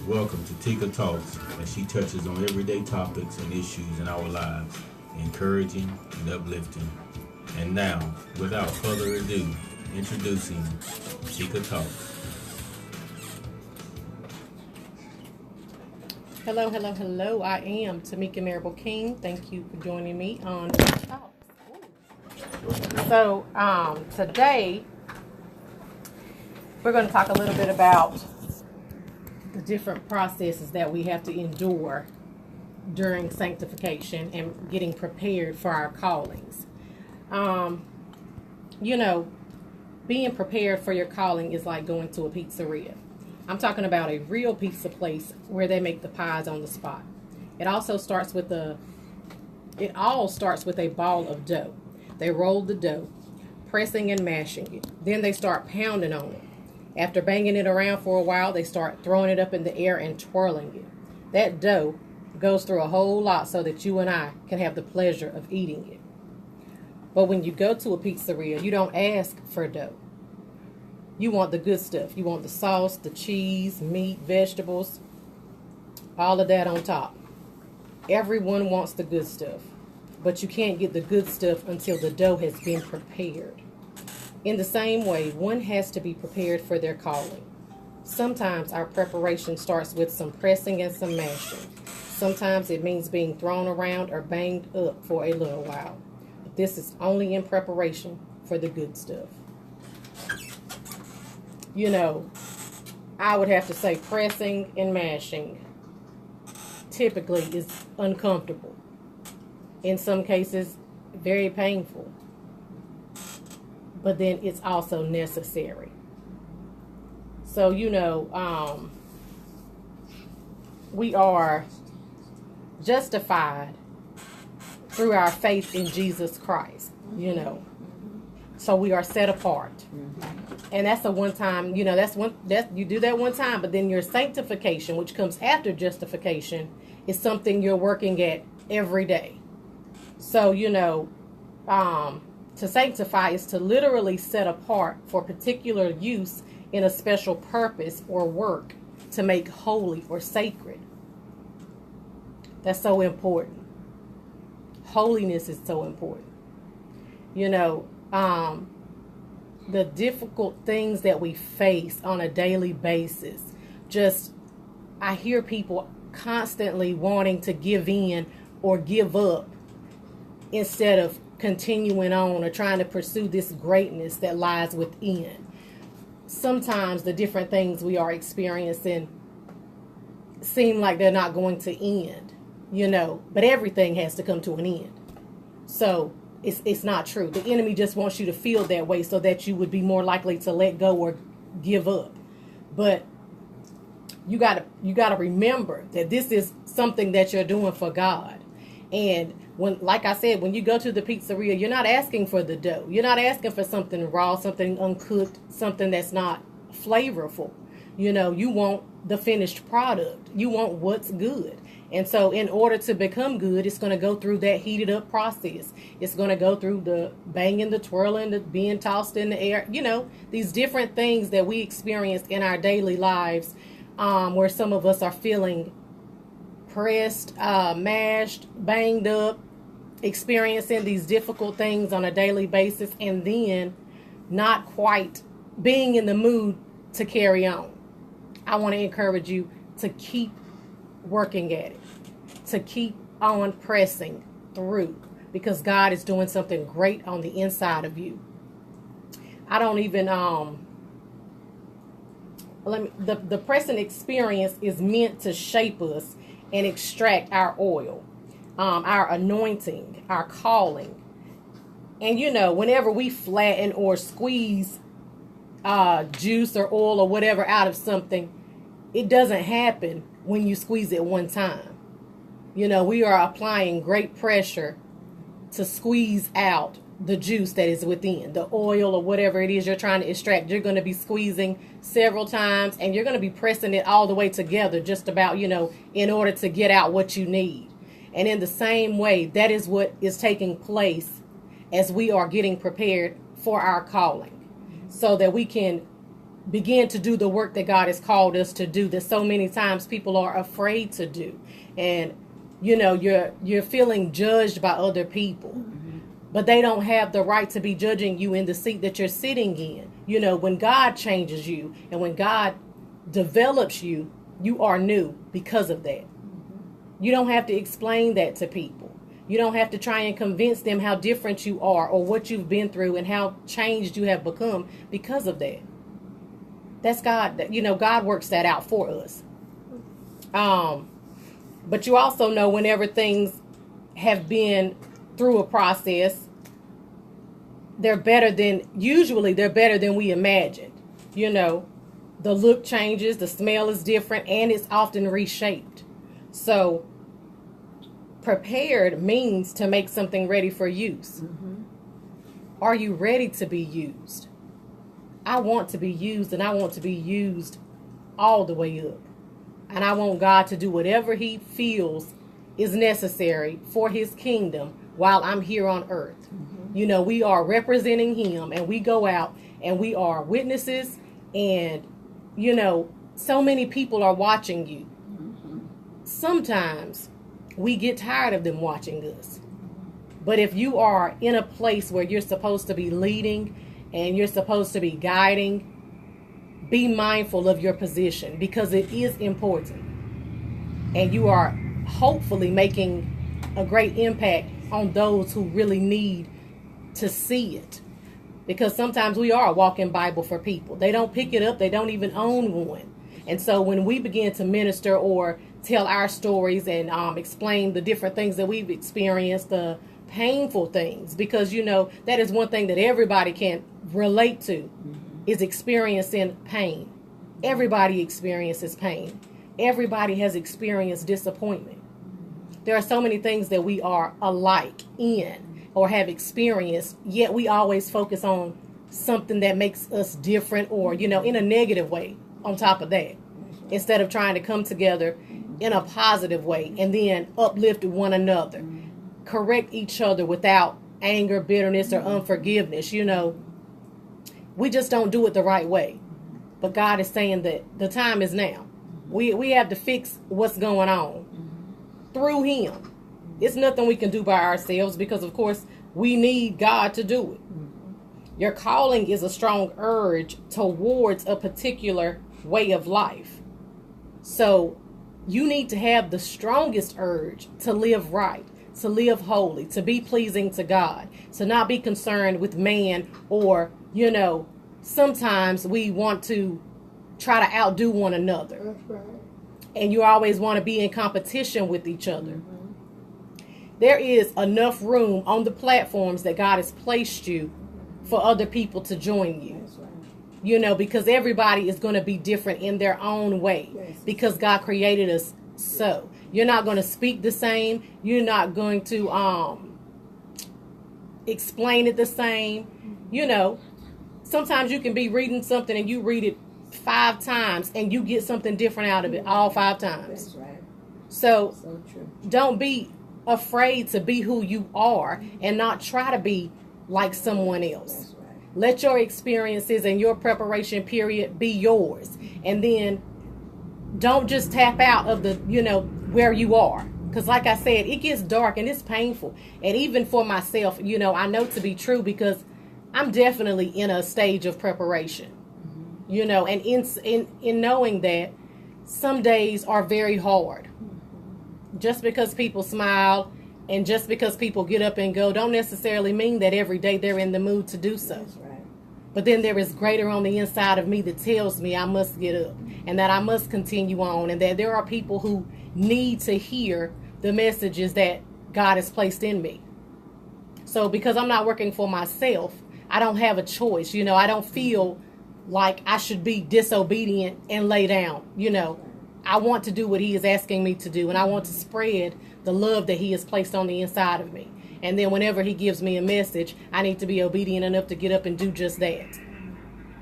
Welcome to Tika Talks, as she touches on everyday topics and issues in our lives, encouraging and uplifting. And now, without further ado, introducing Tika Talks. Hello, hello, hello. I am Tamika Marable King. Thank you for joining me on Talks. Today we're going to talk a little bit about the different processes that we have to endure during sanctification and getting prepared for our callings. Being prepared for your calling is like going to a pizzeria. I'm talking about a real pizza place where they make the pies on the spot. It all starts with a ball of dough. They roll the dough, pressing and mashing it. Then they start pounding on it. After banging it around for a while, they start throwing it up in the air and twirling it. That dough goes through a whole lot so that you and I can have the pleasure of eating it. But when you go to a pizzeria, you don't ask for dough. You want the good stuff. You want the sauce, the cheese, meat, vegetables, all of that on top. Everyone wants the good stuff, but you can't get the good stuff until the dough has been prepared. In the same way, one has to be prepared for their calling. Sometimes our preparation starts with some pressing and some mashing. Sometimes it means being thrown around or banged up for a little while. But this is only in preparation for the good stuff. I would have to say pressing and mashing typically is uncomfortable. In some cases, very painful. But then it's also necessary. So, we are justified through our faith in Jesus Christ, So we are set apart. And that's a one time, you do that one time, but then your sanctification, which comes after justification, is something you're working at every day. So, to sanctify is to literally set apart for particular use in a special purpose or work to make holy or sacred. That's so important. Holiness is so important. The difficult things that we face on a daily basis. I hear people constantly wanting to give in or give up instead of continuing on or trying to pursue this greatness that lies within. Sometimes the different things we are experiencing seem like they're not going to end, but everything has to come to an end. So it's not true. The enemy just wants you to feel that way so that you would be more likely to let go or give up. But you gotta remember that this is something that you're doing for God. And like I said, when you go to the pizzeria, you're not asking for the dough. You're not asking for something raw, something uncooked, something that's not flavorful. You want the finished product. You want what's good. And so in order to become good, it's going to go through that heated up process. It's going to go through the banging, the twirling, the being tossed in the air. These different things that we experience in our daily lives, where some of us are feeling pressed, mashed, banged up, experiencing these difficult things on a daily basis, and then not quite being in the mood to carry on. I want to encourage you to keep working at it, to keep on pressing through, because God is doing something great on the inside of you. I don't even the pressing experience is meant to shape us and extract our oil, our anointing, our calling. And whenever we flatten or squeeze juice or oil or whatever out of something, it doesn't happen when you squeeze it one time. We are applying great pressure to squeeze out the juice that is within, the oil or whatever it is you're trying to extract. You're going to be squeezing several times, and you're going to be pressing it all the way together just about, in order to get out what you need. And in the same way, that is what is taking place as we are getting prepared for our calling, so that we can begin to do the work that God has called us to do, that so many times people are afraid to do. And you're feeling judged by other people, but they don't have the right to be judging you in the seat that you're sitting in. When God changes you and when God develops you, you are new because of that. You don't have to explain that to people. You don't have to try and convince them how different you are or what you've been through and how changed you have become because of that. That's God. God works that out for us. But you also know, whenever things have been through a process, usually they're better than we imagined. The look changes, the smell is different, and it's often reshaped. So prepared means to make something ready for use. Are you ready to be used? I want to be used, and I want to be used all the way up. And I want God to do whatever he feels is necessary for his kingdom while I'm here on earth. We are representing him, and we go out and we are witnesses, and so many people are watching you. Sometimes we get tired of them watching us. But if you are in a place where you're supposed to be leading and you're supposed to be guiding, be mindful of your position, because it is important. And you are hopefully making a great impact on those who really need to see it. Because sometimes we are a walking Bible for people. They don't pick it up. They don't even own one. And so when we begin to minister or tell our stories and explain the different things that we've experienced, the painful things, because that is one thing that everybody can relate to, is experiencing pain. Everybody experiences pain. Everybody has experienced disappointment. There are so many things that we are alike in or have experienced, yet we always focus on something that makes us different, or in a negative way on top of that, instead of trying to come together in a positive way and then uplift one another, correct each other without anger, bitterness, or unforgiveness. We just don't do it the right way. But God is saying that the time is now. We have to fix what's going on through him. It's nothing we can do by ourselves, because of course we need God to do it. Your calling is a strong urge towards a particular way of life. So you need to have the strongest urge to live right, to live holy, to be pleasing to God, to not be concerned with man, or, sometimes we want to try to outdo one another. That's right. And you always want to be in competition with each other. There is enough room on the platforms that God has placed you for other people to join you. That's right. Because everybody is going to be different in their own way, Yes. because God created us so. You're not going to speak the same. You're not going to explain it the same. Sometimes you can be reading something and you read it 5 times and you get something different out of it all 5 times. That's right. So true. don't be afraid to be who you are and not try to be like someone else. That's right. Let your experiences and your preparation period be yours. And then don't just tap out of the, where you are. Because like I said, it gets dark and it's painful. And even for myself, I know to be true, because I'm definitely in a stage of preparation. And in knowing that some days are very hard. Just because people smile and just because people get up and go don't necessarily mean that every day they're in the mood to do so. That's right. But then there is greater on the inside of me that tells me I must get up and that I must continue on, and that there are people who need to hear the messages that God has placed in me. So because I'm not working for myself, I don't have a choice. I don't feel like I should be disobedient and lay down. I want to do what he is asking me to do, and I want to spread the love that he has placed on the inside of me. And then whenever he gives me a message, I need to be obedient enough to get up and do just that.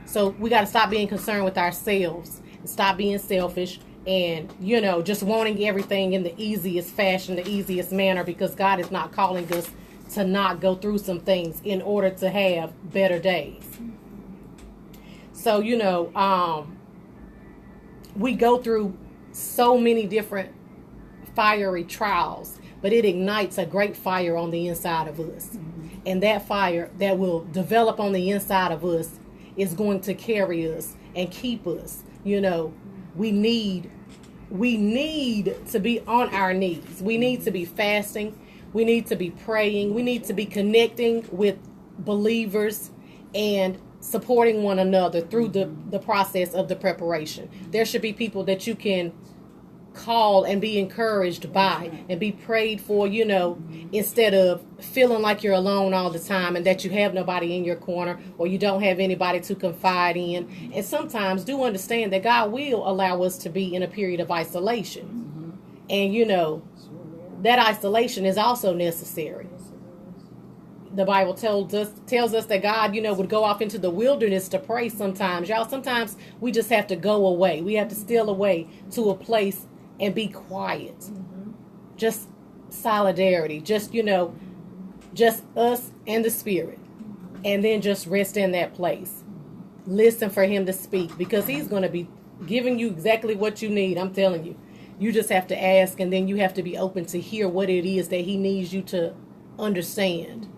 So we got to stop being concerned with ourselves and stop being selfish and, just wanting everything in the easiest fashion, the easiest manner, because God is not calling us to not go through some things in order to have better days. So, we go through so many different fiery trials, but it ignites a great fire on the inside of us. Mm-hmm. And that fire that will develop on the inside of us is going to carry us and keep us. We need to be on our knees. We need to be fasting. We need to be praying. We need to be connecting with believers and supporting one another through the process of the preparation. There should be people that you can call and be encouraged by and be prayed for, instead of feeling like you're alone all the time and that you have nobody in your corner or you don't have anybody to confide in. And sometimes do understand that God will allow us to be in a period of isolation. And, that isolation is also necessary. The Bible tells us that God, would go off into the wilderness to pray sometimes. Y'all, sometimes we just have to go away. We have to steal away to a place and be quiet. Mm-hmm. Just solidarity. Just, just us and the Spirit. And then just rest in that place. Listen for him to speak, because he's going to be giving you exactly what you need. I'm telling you. You just have to ask, and then you have to be open to hear what it is that he needs you to understand.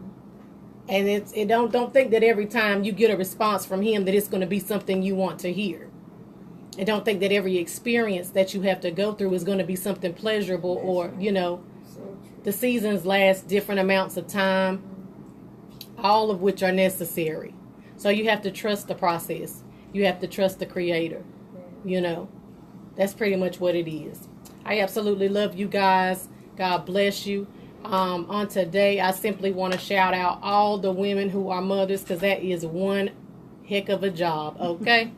And don't think that every time you get a response from him that it's going to be something you want to hear. And don't think that every experience that you have to go through is going to be something pleasurable, or, the seasons last different amounts of time, all of which are necessary. So you have to trust the process. You have to trust the Creator. That's pretty much what it is. I absolutely love you guys. God bless you. On today, I simply want to shout out all the women who are mothers, because that is one heck of a job, okay?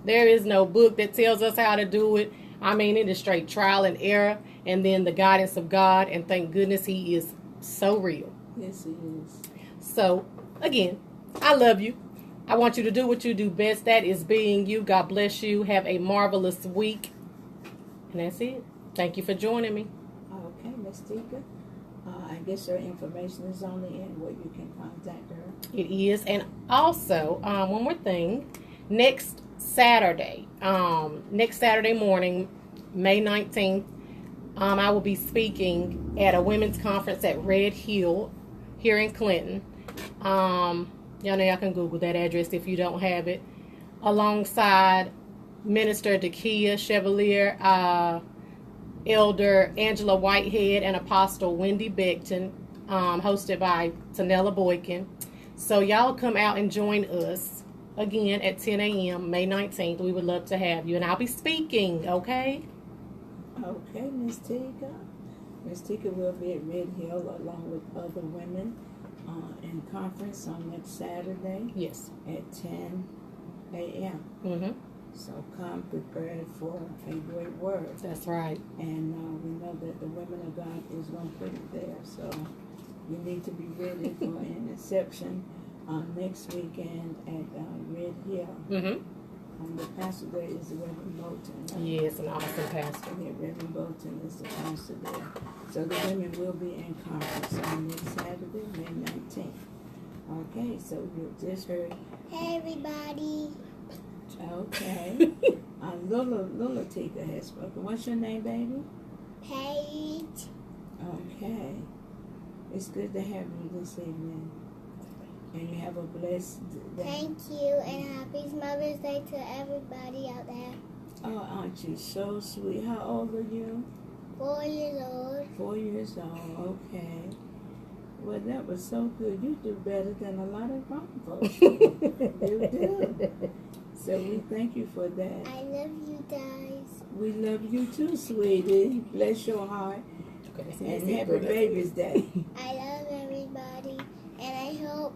There is no book that tells us how to do it. I mean, it is straight trial and error, and then the guidance of God, and thank goodness he is so real. Yes, he is. So, again, I love you. I want you to do what you do best. That is being you. God bless you. Have a marvelous week. And that's it. Thank you for joining me. Okay, Miss Tika. I guess her information is on the end where you can contact her. It is. And also, one more thing. Next Saturday morning, May 19th, I will be speaking at a women's conference at Red Hill here in Clinton. Y'all know y'all can Google that address if you don't have it. Alongside Minister Dakia Chevalier, Elder Angela Whitehead, and Apostle Wendy Beckton, hosted by Tanella Boykin. So y'all come out and join us again at 10 a.m. May 19th. We would love to have you. And I'll be speaking, okay? Okay, Miss Tika. Miss Tika will be at Red Hill along with other women in conference on next Saturday. Yes. At 10 a.m. Mm-hmm. So come prepared for a great word. That's right. And we know that the women of God is going to put it there. So you need to be ready for an inception next weekend at Red Hill. Mm-hmm. The pastor there is the Reverend Bolton. Yes, an awesome pastor. Yeah, Reverend Bolton is the pastor there. So the women will be in conference on next Saturday, May 19th. Okay, so you just heard. Hey, everybody. Okay. Lula Tika has spoken. What's your name, baby? Paige. Okay. It's good to have you this evening. And you have a blessed day. Thank you, and happy Mother's Day to everybody out there. Oh, aren't you so sweet? How old are you? 4 years old. 4 years old, okay. Well, that was so good. You do better than a lot of grown folks. You do. So we thank you for that. I love you guys. We love you too, sweetie. Bless your heart. Okay. And happy baby's day. I love everybody, and I hope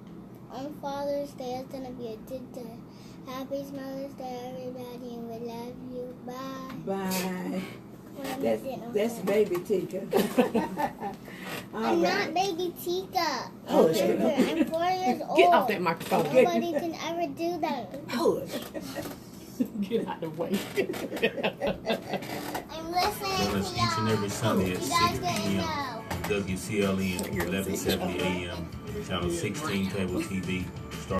on Father's Day it's going to be a good day. Happy Mother's Day, everybody, and we love you. Bye. Bye. That's baby Tika. I'm right. not baby Tika. Oh, I'm 4 years old. Get off that microphone. Nobody can ever do that. Hush. Get out of the way. I'm listening Join us to each and every Sunday at You 6 guys didn't p.m. know. WCLN 1170 AM, channel 16 cable TV.